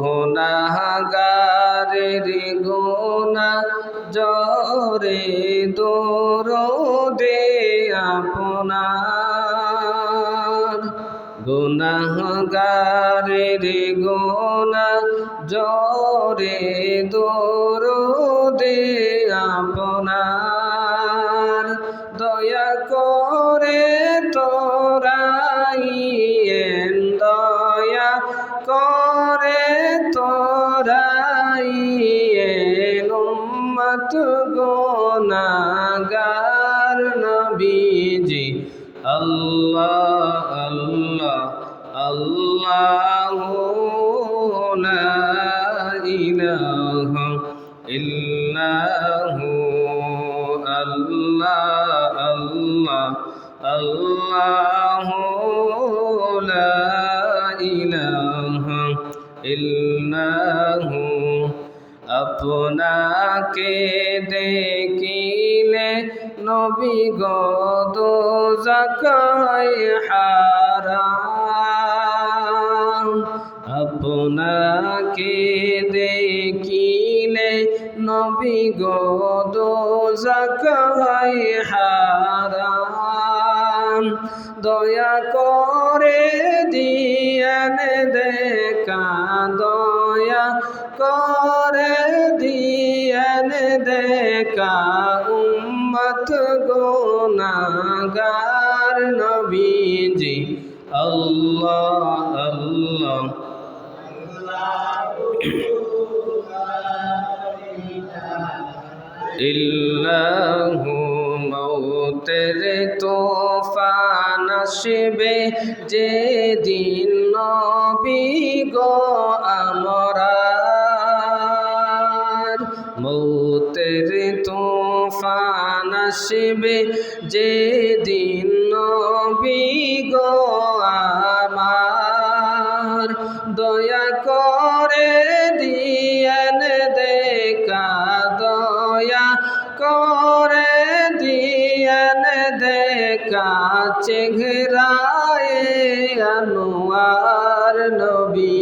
গুনাহগারের গুনাহ জরে দরদে আপনার, গুনাহগারের গুনাহ জরে দরদে আপনার, দয়া করে তোরাইয়েন, দয়া করে তোরাইয়েন উম্মত গুনাহগার নবীজি। আল্লাহ আল্লাহ আল্লাহু লা ইলাহা ইল্লাহু, আল্লাহ আল্লাহ আল্লাহু লা ইলাহা ইল্লাহু। আপনাকে দেখিলে নবী গো দোজাখায় হারাম, আপনাকে দেখিলে নবী গো দোজাখায় হারাম, দয়া করে দিয়েন দেখা, দয়া করে দিয়েন দেখা উম্মত গুনাহগার নবীজি। আল্লাহ আল্লাহ ইল্লাহু। মৌতের তুফান আসবে যেদিন নবী গো আমরার, মৌতের তুফান আসবে যেদিন নবী গো আমার, দয়া করে দিয়েন দেখা, দয়া করে দিয়েন দেখা চেহারায়ে আনোয়ার নবী।